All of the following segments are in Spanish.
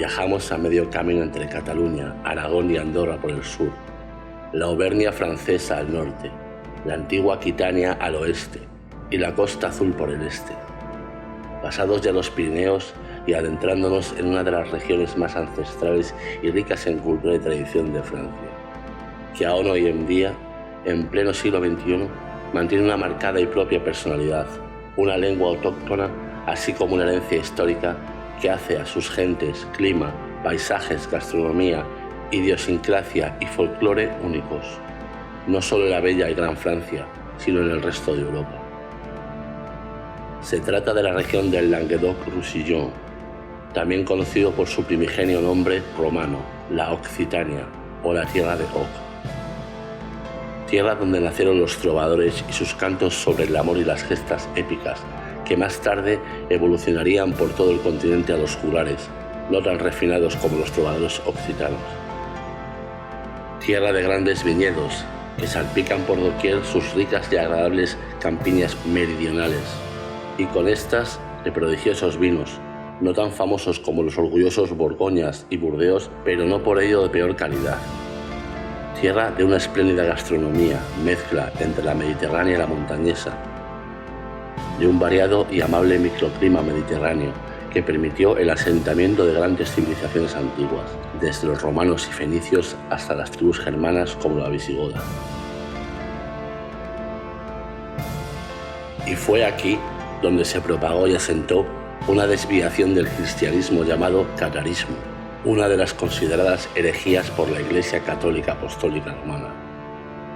viajamos a medio camino entre Cataluña, Aragón y Andorra por el sur, la Auvernia francesa al norte, la antigua Aquitania al oeste y la Costa Azul por el este. Pasados ya los Pirineos y adentrándonos en una de las regiones más ancestrales y ricas en cultura y tradición de Francia, que aún hoy en día, en pleno siglo XXI, mantiene una marcada y propia personalidad, una lengua autóctona, así como una herencia histórica que hace a sus gentes, clima, paisajes, gastronomía, idiosincrasia y folclore únicos, no solo en la bella y gran Francia, sino en el resto de Europa. Se trata de la región del Languedoc-Roussillon, también conocido por su primigenio nombre romano, la Occitania o la Tierra de Oc. Tierra donde nacieron los trovadores y sus cantos sobre el amor y las gestas épicas, que más tarde evolucionarían por todo el continente a los juglares, no tan refinados como los trovadores occitanos. Tierra de grandes viñedos, que salpican por doquier sus ricas y agradables campiñas meridionales, y con estas de prodigiosos vinos, no tan famosos como los orgullosos Borgoñas y Burdeos, pero no por ello de peor calidad. Tierra de una espléndida gastronomía, mezcla entre la mediterránea y la montañesa, de un variado y amable microclima mediterráneo que permitió el asentamiento de grandes civilizaciones antiguas, desde los romanos y fenicios hasta las tribus germanas como la visigoda. Y fue aquí donde se propagó y asentó una desviación del cristianismo llamado catarismo, una de las consideradas herejías por la Iglesia Católica Apostólica Romana,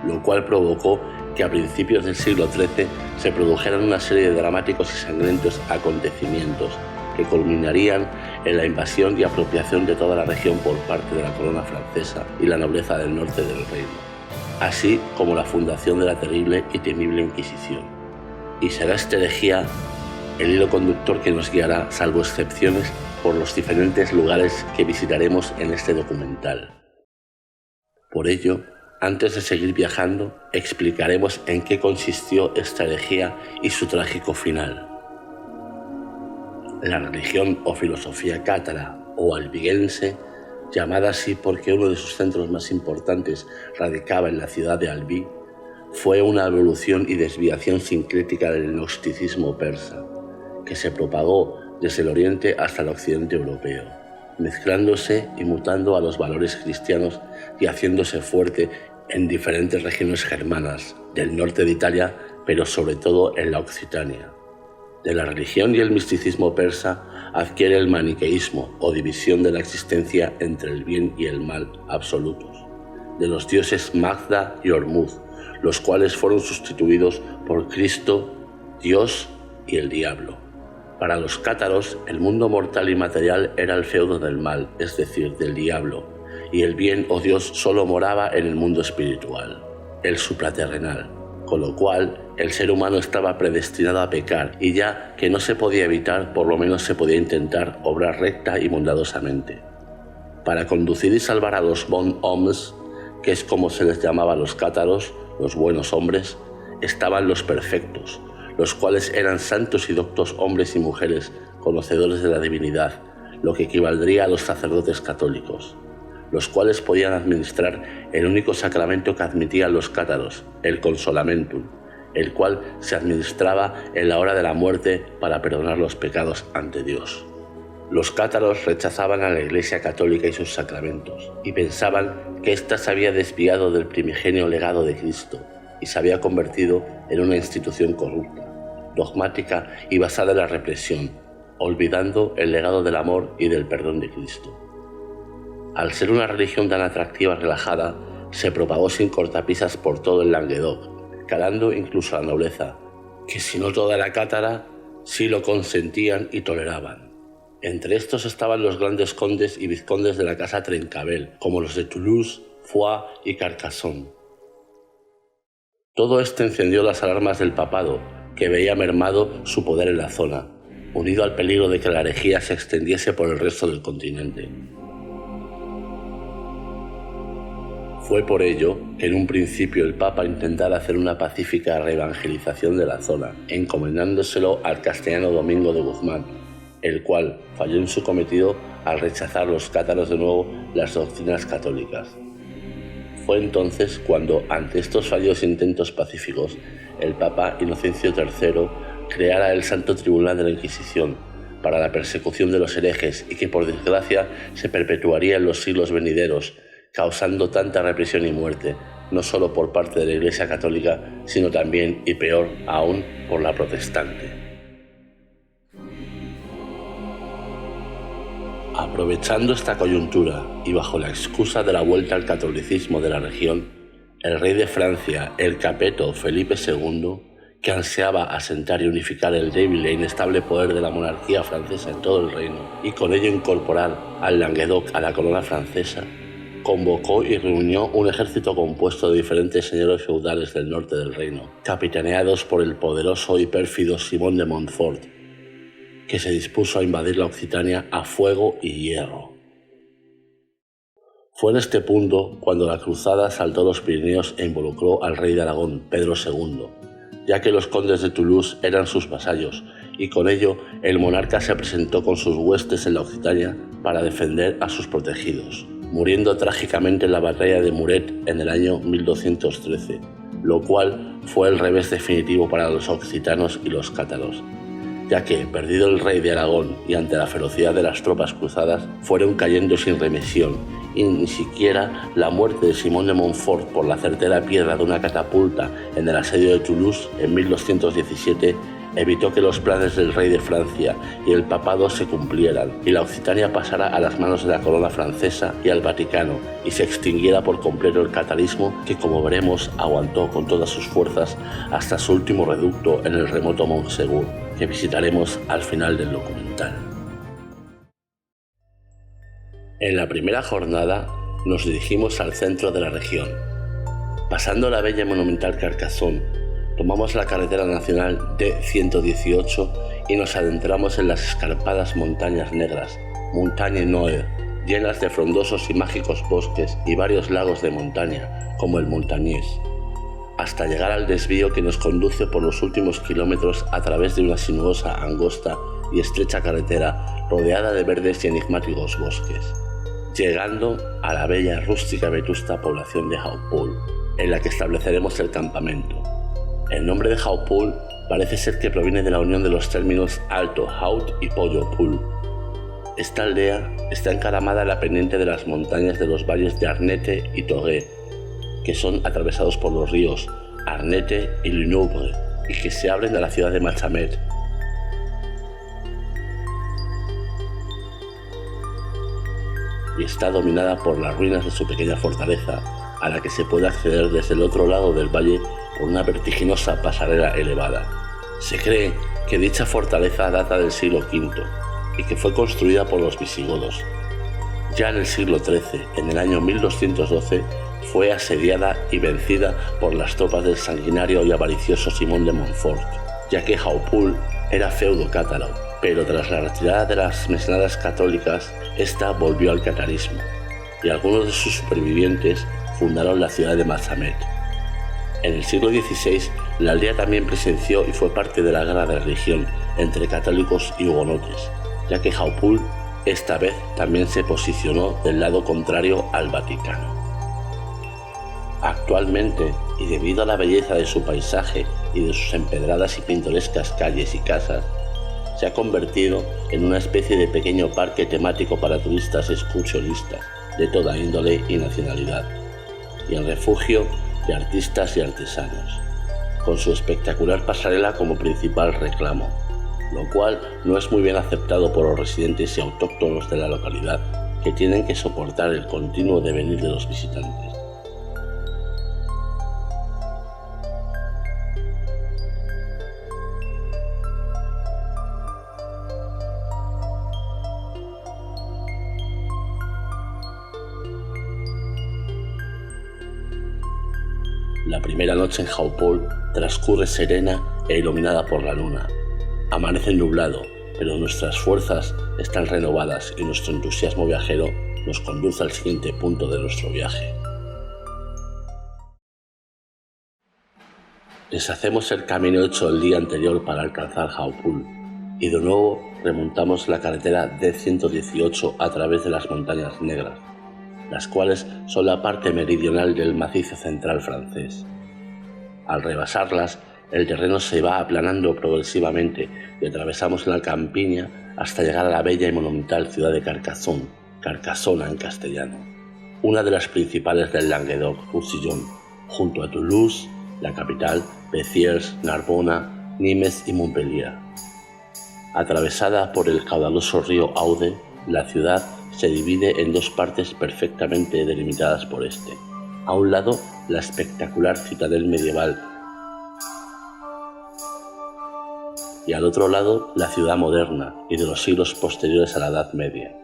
lo cual provocó que a principios del siglo XIII se produjeran una serie de dramáticos y sangrientos acontecimientos que culminarían en la invasión y apropiación de toda la región por parte de la corona francesa y la nobleza del norte del reino, así como la fundación de la terrible y temible Inquisición. Y será esta herejía el hilo conductor que nos guiará, salvo excepciones, por los diferentes lugares que visitaremos en este documental. Por ello, antes de seguir viajando, explicaremos en qué consistió esta herejía y su trágico final. La religión o filosofía cátara o albiguense, llamada así porque uno de sus centros más importantes radicaba en la ciudad de Albi, fue una evolución y desviación sincrética del gnosticismo persa, que se propagó desde el oriente hasta el occidente europeo, mezclándose y mutando a los valores cristianos y haciéndose fuerte en diferentes regiones germanas del norte de Italia, pero sobre todo en la Occitania. De la religión y el misticismo persa adquiere el maniqueísmo o división de la existencia entre el bien y el mal absolutos, de los dioses Magda y Ormuz, los cuales fueron sustituidos por Cristo, Dios y el diablo. Para los cátaros, el mundo mortal y material era el feudo del mal, es decir, del diablo, y el bien o Dios solo moraba en el mundo espiritual, el supraterrenal, con lo cual el ser humano estaba predestinado a pecar y ya que no se podía evitar, por lo menos se podía intentar obrar recta y bondadosamente. Para conducir y salvar a los bon hommes, que es como se les llamaba a los cátaros, los buenos hombres, estaban los perfectos, los cuales eran santos y doctos hombres y mujeres conocedores de la divinidad, lo que equivaldría a los sacerdotes católicos, los cuales podían administrar el único sacramento que admitían los cátaros, el consolamentum, el cual se administraba en la hora de la muerte para perdonar los pecados ante Dios. Los cátaros rechazaban a la Iglesia Católica y sus sacramentos, y pensaban que ésta se había desviado del primigenio legado de Cristo y se había convertido en una institución corrupta, dogmática y basada en la represión, olvidando el legado del amor y del perdón de Cristo. Al ser una religión tan atractiva y relajada, se propagó sin cortapisas por todo el Languedoc, calando incluso a la nobleza, que si no toda la cátara, sí lo consentían y toleraban. Entre estos estaban los grandes condes y vizcondes de la casa Trencabel, como los de Toulouse, Foix y Carcassonne. Todo esto encendió las alarmas del papado, que veía mermado su poder en la zona, unido al peligro de que la herejía se extendiese por el resto del continente. Fue por ello que en un principio el Papa intentara hacer una pacífica reevangelización de la zona, encomendándoselo al castellano Domingo de Guzmán, el cual falló en su cometido al rechazar los cátaros de nuevo las doctrinas católicas. Fue entonces cuando, ante estos fallidos intentos pacíficos, el Papa Inocencio III creara el Santo Tribunal de la Inquisición para la persecución de los herejes y que por desgracia se perpetuaría en los siglos venideros, causando tanta represión y muerte, no solo por parte de la Iglesia Católica, sino también, y peor aún, por la protestante. Aprovechando esta coyuntura y bajo la excusa de la vuelta al catolicismo de la región, el rey de Francia, el capeto Felipe II, que ansiaba asentar y unificar el débil e inestable poder de la monarquía francesa en todo el reino y con ello incorporar al Languedoc a la corona francesa, convocó y reunió un ejército compuesto de diferentes señores feudales del norte del reino, capitaneados por el poderoso y pérfido Simón de Montfort, que se dispuso a invadir la Occitania a fuego y hierro. Fue en este punto cuando la cruzada saltó los Pirineos e involucró al rey de Aragón, Pedro II, ya que los condes de Toulouse eran sus vasallos, y con ello el monarca se presentó con sus huestes en la Occitania para defender a sus protegidos, muriendo trágicamente en la batalla de Muret en el año 1213, lo cual fue el revés definitivo para los occitanos y los cátaros, ya que, perdido el rey de Aragón y ante la ferocidad de las tropas cruzadas, fueron cayendo sin remisión, y ni siquiera la muerte de Simón de Montfort por la certera piedra de una catapulta en el asedio de Toulouse en 1217 evitó que los planes del rey de Francia y el papado se cumplieran y la Occitania pasara a las manos de la corona francesa y al Vaticano y se extinguiera por completo el catalanismo que, como veremos, aguantó con todas sus fuerzas hasta su último reducto en el remoto Montsegur, que visitaremos al final del documental. En la primera jornada nos dirigimos al centro de la región. Pasando la bella y monumental Carcassonne, tomamos la carretera nacional D118 y nos adentramos en las escarpadas montañas negras, Montagne Noire, llenas de frondosos y mágicos bosques y varios lagos de montaña, como el Montagnés, hasta llegar al desvío que nos conduce por los últimos kilómetros a través de una sinuosa, angosta y estrecha carretera rodeada de verdes y enigmáticos bosques, llegando a la bella, rústica y vetusta población de Hautpoul, en la que estableceremos el campamento. El nombre de Hautpoul parece ser que proviene de la unión de los términos Alto Haut y Pollo Poul. Esta aldea está encaramada en la pendiente de las montañas de los valles de Arnette y Togué, que son atravesados por los ríos Arnette y Lunobre y que se abren a la ciudad de Machamet. Y está dominada por las ruinas de su pequeña fortaleza, a la que se puede acceder desde el otro lado del valle por una vertiginosa pasarela elevada. Se cree que dicha fortaleza data del siglo V y que fue construida por los visigodos. Ya en el siglo XIII, en el año 1212, fue asediada y vencida por las tropas del sanguinario y avaricioso Simón de Montfort, ya que Hautpoul era feudo cátaro, pero tras la retirada de las mecenadas católicas, esta volvió al catarismo, y algunos de sus supervivientes fundaron la ciudad de Machamet. En el siglo XVI, la aldea también presenció y fue parte de la guerra de religión entre católicos y hugonotes, ya que Hautpoul esta vez también se posicionó del lado contrario al Vaticano. Actualmente, y debido a la belleza de su paisaje y de sus empedradas y pintorescas calles y casas, se ha convertido en una especie de pequeño parque temático para turistas excursionistas de toda índole y nacionalidad, y en refugio de artistas y artesanos, con su espectacular pasarela como principal reclamo, lo cual no es muy bien aceptado por los residentes y autóctonos de la localidad, que tienen que soportar el continuo devenir de los visitantes. La primera noche en Hautpoul transcurre serena e iluminada por la luna. Amanece nublado, pero nuestras fuerzas están renovadas y nuestro entusiasmo viajero nos conduce al siguiente punto de nuestro viaje. Deshacemos el camino hecho el día anterior para alcanzar Hautpoul y de nuevo remontamos la carretera D118 a través de las Montañas Negras, las cuales son la parte meridional del macizo central francés. Al rebasarlas, el terreno se va aplanando progresivamente y atravesamos la campiña hasta llegar a la bella y monumental ciudad de Carcassonne, Carcassona en castellano, una de las principales del Languedoc-Roussillon, junto a Toulouse, la capital, Béziers, Narbona, Nimes y Montpellier. Atravesada por el caudaloso río Aude, la ciudad se divide en dos partes perfectamente delimitadas por este. A un lado, la espectacular citadel medieval y al otro lado, la ciudad moderna y de los siglos posteriores a la Edad Media.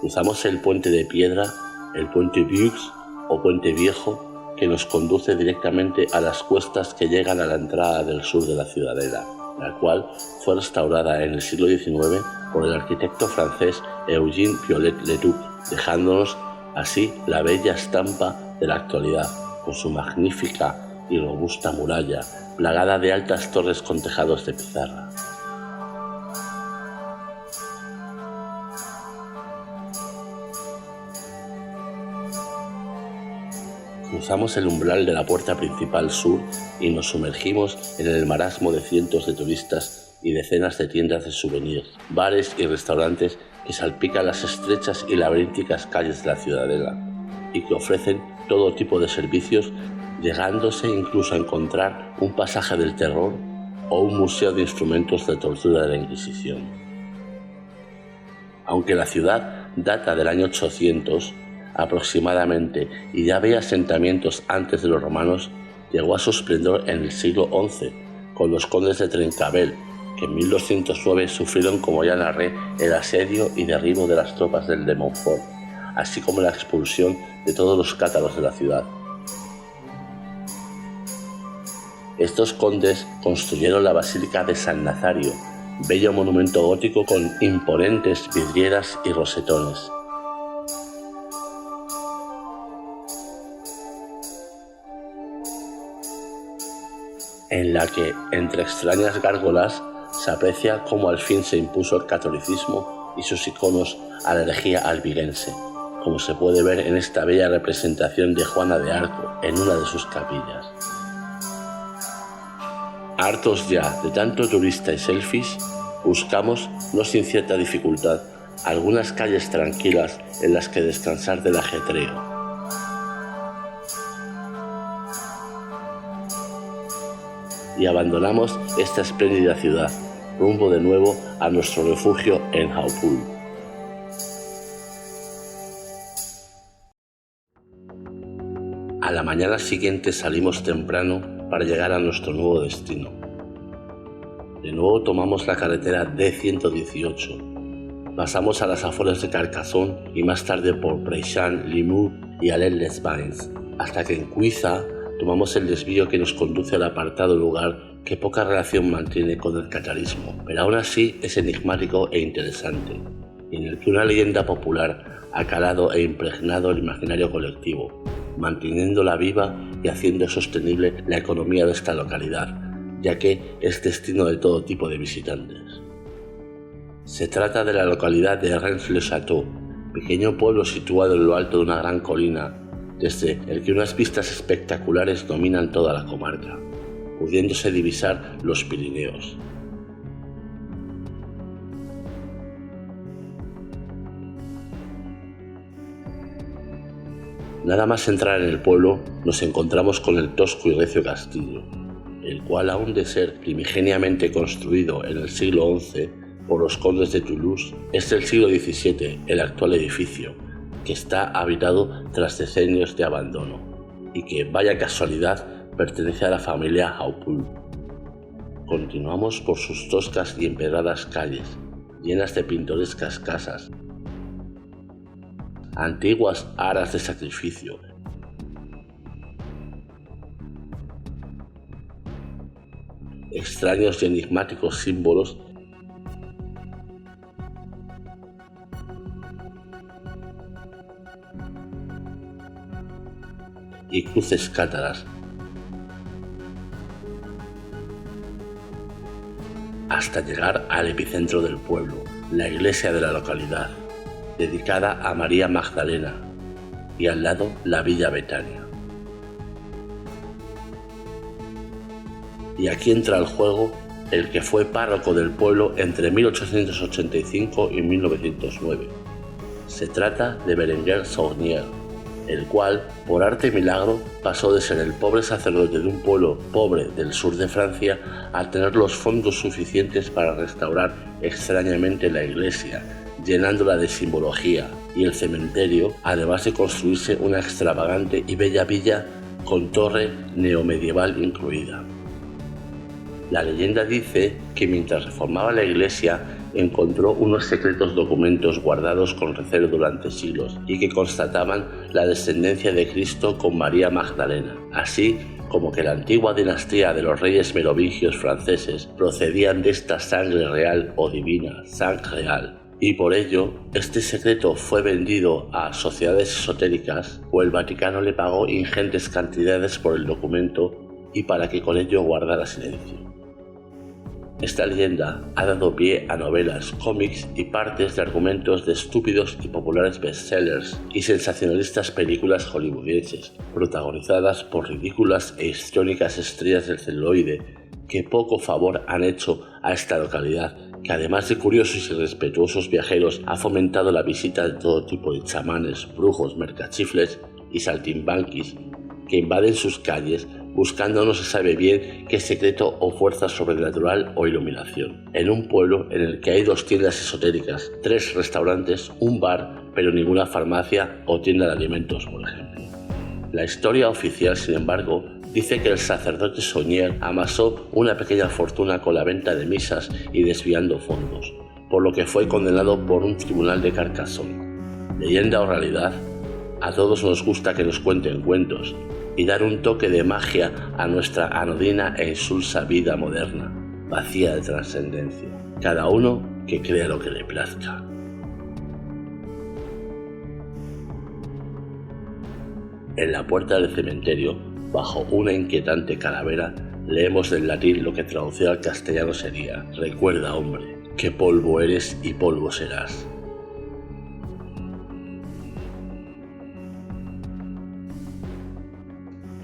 Cruzamos el puente de piedra, el puente Vieux o puente Viejo, que nos conduce directamente a las cuestas que llegan a la entrada del sur de la ciudadela, la cual fue restaurada en el siglo XIX por el arquitecto francés Eugène Viollet-le-Duc, dejándonos así la bella estampa de la actualidad, con su magnífica y robusta muralla, plagada de altas torres con tejados de pizarra. Cruzamos el umbral de la puerta principal sur y nos sumergimos en el marasmo de cientos de turistas y decenas de tiendas de souvenirs, bares y restaurantes que salpican las estrechas y laberínticas calles de la ciudadela y que ofrecen todo tipo de servicios, llegándose incluso a encontrar un pasaje del terror o un museo de instrumentos de tortura de la Inquisición. Aunque la ciudad data del año 800 aproximadamente y ya había asentamientos antes de los romanos, llegó a su esplendor en el siglo XI con los condes de Trencabel, que en 1209 sufrieron, como ya narré, el asedio y derribo de las tropas del de Montfort, así como la expulsión de todos los cátaros de la ciudad. Estos condes construyeron la Basílica de San Nazario, bello monumento gótico con imponentes vidrieras y rosetones. En la que, entre extrañas gárgolas, se aprecia cómo al fin se impuso el catolicismo y sus iconos a la herejía albigense, como se puede ver en esta bella representación de Juana de Arco en una de sus capillas. Hartos ya de tanto turista y selfies, buscamos, no sin cierta dificultad, algunas calles tranquilas en las que descansar del ajetreo. Y abandonamos esta espléndida ciudad, rumbo de nuevo a nuestro refugio en Hautpoul. A la mañana siguiente salimos temprano para llegar a nuestro nuevo destino. De nuevo tomamos la carretera D118. Pasamos a las afueras de Carcassonne y más tarde por Preixan, Limoux y Alais-les-Bains, hasta que en Cuiza tomamos el desvío que nos conduce al apartado lugar que poca relación mantiene con el catarismo, pero aún así es enigmático e interesante, y en el que una leyenda popular ha calado e impregnado el imaginario colectivo, manteniéndola viva y haciendo sostenible la economía de esta localidad, ya que es destino de todo tipo de visitantes. Se trata de la localidad de Reims-le-Château, pequeño pueblo situado en lo alto de una gran colina, desde el que unas vistas espectaculares dominan toda la comarca, pudiéndose divisar los Pirineos. Nada más entrar en el pueblo, nos encontramos con el tosco y recio castillo, el cual, aún de ser primigeniamente construido en el siglo XI por los condes de Toulouse, es del siglo XVII el actual edificio, que está habitado tras decenios de abandono y que, vaya casualidad, pertenece a la familia Hautpoul. Continuamos por sus toscas y empedradas calles, llenas de pintorescas casas, antiguas aras de sacrificio, extraños y enigmáticos símbolos y cruces cátaras. hasta llegar al epicentro del pueblo, la iglesia de la localidad, dedicada a María Magdalena, y al lado la Villa Betania. Y aquí entra al juego el que fue párroco del pueblo entre 1885 y 1909. Se trata de Berenguer Saunier, el cual, por arte y milagro, pasó de ser el pobre sacerdote de un pueblo pobre del sur de Francia a tener los fondos suficientes para restaurar extrañamente la iglesia, llenándola de simbología, y el cementerio, además de construirse una extravagante y bella villa con torre neomedieval incluida. La leyenda dice que mientras reformaba la iglesia encontró unos secretos documentos guardados con recelo durante siglos y que constataban la descendencia de Cristo con María Magdalena, así como que la antigua dinastía de los reyes merovingios franceses procedían de esta sangre real o divina, sangre real. Y por ello, este secreto fue vendido a sociedades esotéricas o el Vaticano le pagó ingentes cantidades por el documento y para que con ello guardara silencio. Esta leyenda ha dado pie a novelas, cómics y partes de argumentos de estúpidos y populares bestsellers y sensacionalistas películas hollywoodienses, protagonizadas por ridículas e histriónicas estrellas del celuloide que poco favor han hecho a esta localidad, que además de curiosos y respetuosos viajeros ha fomentado la visita de todo tipo de chamanes, brujos, mercachifles y saltimbanquis que invaden sus calles buscando no se sabe bien qué secreto o fuerza sobrenatural o iluminación. En un pueblo en el que hay 2 tiendas esotéricas, 3 restaurantes, un bar, pero ninguna farmacia o tienda de alimentos, por ejemplo. La historia oficial, sin embargo, dice que el sacerdote Saunier amasó una pequeña fortuna con la venta de misas y desviando fondos, por lo que fue condenado por un tribunal de Carcassonne. Leyenda o realidad, a todos nos gusta que nos cuenten cuentos y dar un toque de magia a nuestra anodina e insulsa vida moderna, vacía de trascendencia. Cada uno que crea lo que le plazca. En la puerta del cementerio, bajo una inquietante calavera, leemos del latín lo que traducido al castellano sería: recuerda, hombre, que polvo eres y polvo serás.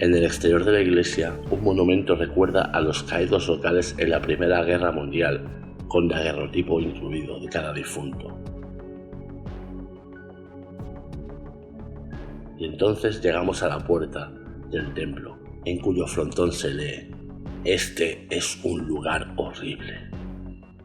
En el exterior de la iglesia, un monumento recuerda a los caídos locales en la Primera Guerra Mundial, con daguerrotipo incluido de cada difunto. Y entonces llegamos a la puerta del templo, en cuyo frontón se lee: este es un lugar horrible.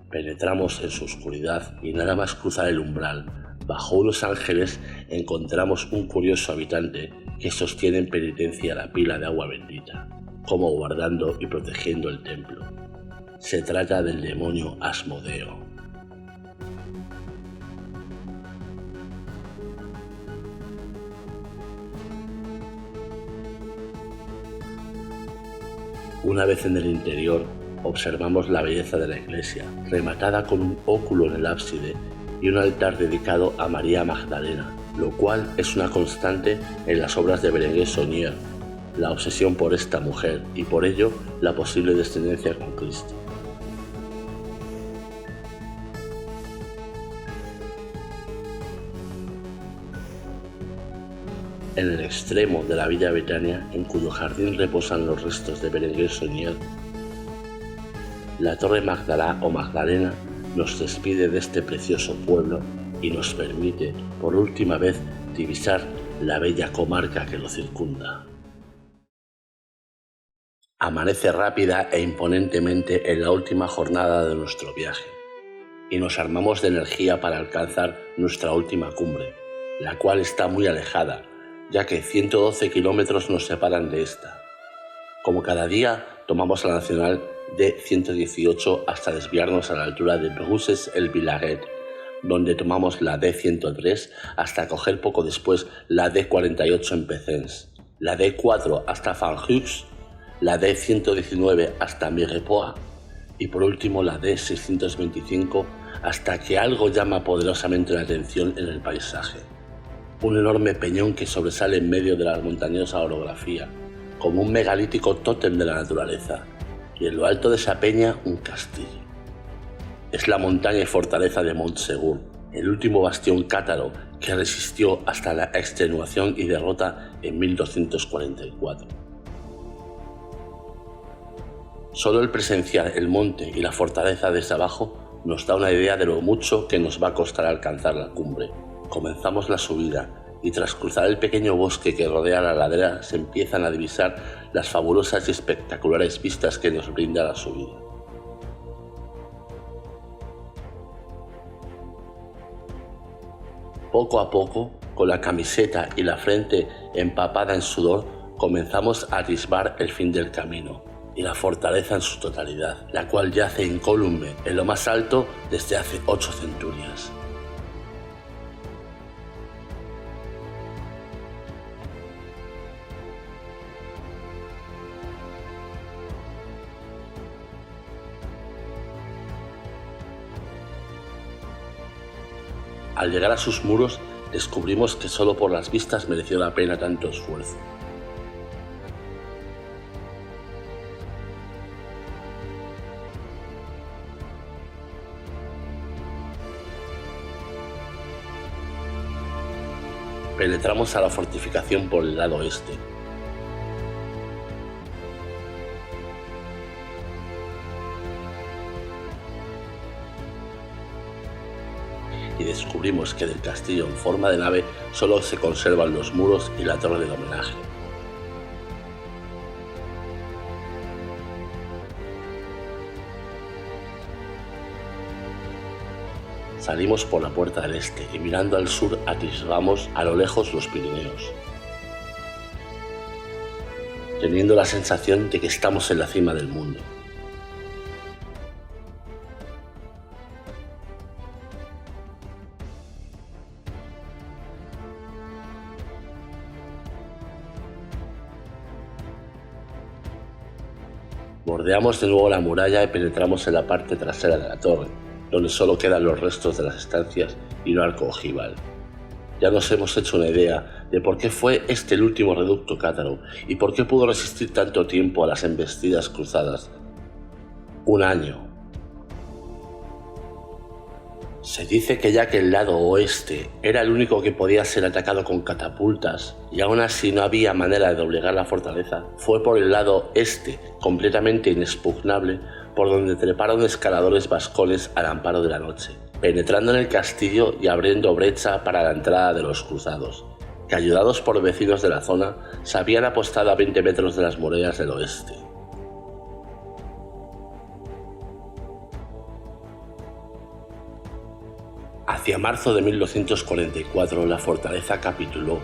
Penetramos en su oscuridad y nada más cruzar el umbral, bajo unos ángeles encontramos un curioso habitante que sostiene en penitencia la pila de agua bendita, como guardando y protegiendo el templo. Se trata del demonio Asmodeo. Una vez en el interior, observamos la belleza de la iglesia, rematada con un óculo en el ábside y un altar dedicado a María Magdalena, lo cual es una constante en las obras de Berenguer Saunier, la obsesión por esta mujer y por ello la posible descendencia con Cristo. En el extremo de la Villa Betania, en cuyo jardín reposan los restos de Berenguer Saunier, la Torre Magdalá o Magdalena nos despide de este precioso pueblo y nos permite, por última vez, divisar la bella comarca que lo circunda. Amanece rápida e imponentemente en la última jornada de nuestro viaje, y nos armamos de energía para alcanzar nuestra última cumbre, la cual está muy alejada, ya que 112 kilómetros nos separan de esta. Como cada día, tomamos la nacional D118 hasta desviarnos a la altura de Bruxelles-el-Villaret, donde tomamos la D103 hasta coger poco después la D48 en Pezens, la D4 hasta Fanjux, la D119 hasta Mirepoix y por último la D625 hasta que algo llama poderosamente la atención en el paisaje. Un enorme peñón que sobresale en medio de la montañosa orografía, como un megalítico tótem de la naturaleza, y en lo alto de esa peña un castillo. es la montaña y fortaleza de Montsegur, el último bastión cátaro que resistió hasta la extenuación y derrota en 1244. Solo el presenciar el monte y la fortaleza desde abajo nos da una idea de lo mucho que nos va a costar alcanzar la cumbre. Comenzamos la subida y tras cruzar el pequeño bosque que rodea la ladera se empiezan a divisar las fabulosas y espectaculares vistas que nos brinda la subida. Poco a poco, con la camiseta y la frente empapada en sudor, comenzamos a atisbar el fin del camino y la fortaleza en su totalidad, la cual yace incólume en lo más alto desde hace 8 centurias. Al llegar a sus muros, descubrimos que solo por las vistas mereció la pena tanto esfuerzo. Penetramos a la fortificación por el lado este. Y descubrimos que del castillo en forma de nave solo se conservan los muros y la torre del homenaje. Salimos por la puerta del este y mirando al sur atisbamos a lo lejos los Pirineos, teniendo la sensación de que estamos en la cima del mundo. Bordeamos de nuevo la muralla y penetramos en la parte trasera de la torre, donde solo quedan los restos de las estancias y un arco ojival. Ya nos hemos hecho una idea de por qué fue este el último reducto cátaro y por qué pudo resistir tanto tiempo a las embestidas cruzadas. 1 año. Se dice que ya que el lado oeste era el único que podía ser atacado con catapultas y aún así no había manera de doblegar la fortaleza, fue por el lado este, completamente inexpugnable, por donde treparon escaladores vascones al amparo de la noche, penetrando en el castillo y abriendo brecha para la entrada de los cruzados, que ayudados por vecinos de la zona se habían apostado a 20 metros de las murallas del oeste. Hacia marzo de 1244 la fortaleza capituló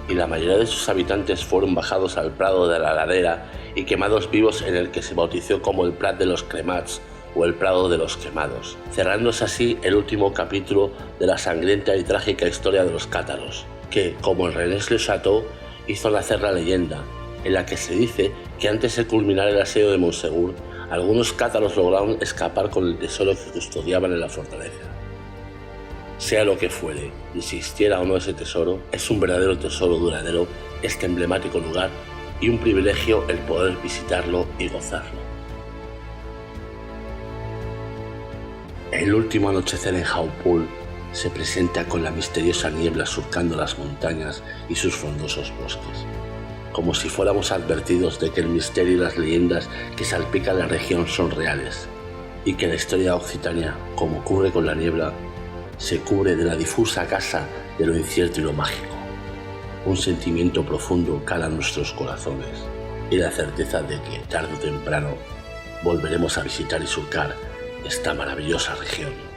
y la mayoría de sus habitantes fueron bajados al prado de la ladera y quemados vivos en el que se bautizó como el Prat de los Cremats o el Prado de los Quemados, cerrándose así el último capítulo de la sangrienta y trágica historia de los cátaros, que, como el Rennes-le-Château, hizo nacer la leyenda, en la que se dice que antes de culminar el asedio de Montsegur, algunos cátaros lograron escapar con el tesoro que custodiaban en la fortaleza. Sea lo que fuere, y si existiera o no ese tesoro, es un verdadero tesoro duradero este emblemático lugar y un privilegio el poder visitarlo y gozarlo. El último anochecer en Hautpoul se presenta con la misteriosa niebla surcando las montañas y sus frondosos bosques, como si fuéramos advertidos de que el misterio y las leyendas que salpican la región son reales, y que la historia de Occitania, como ocurre con la niebla, se cubre de la difusa casa de lo incierto y lo mágico. Un sentimiento profundo cala en nuestros corazones y la certeza de que tarde o temprano volveremos a visitar y surcar esta maravillosa región.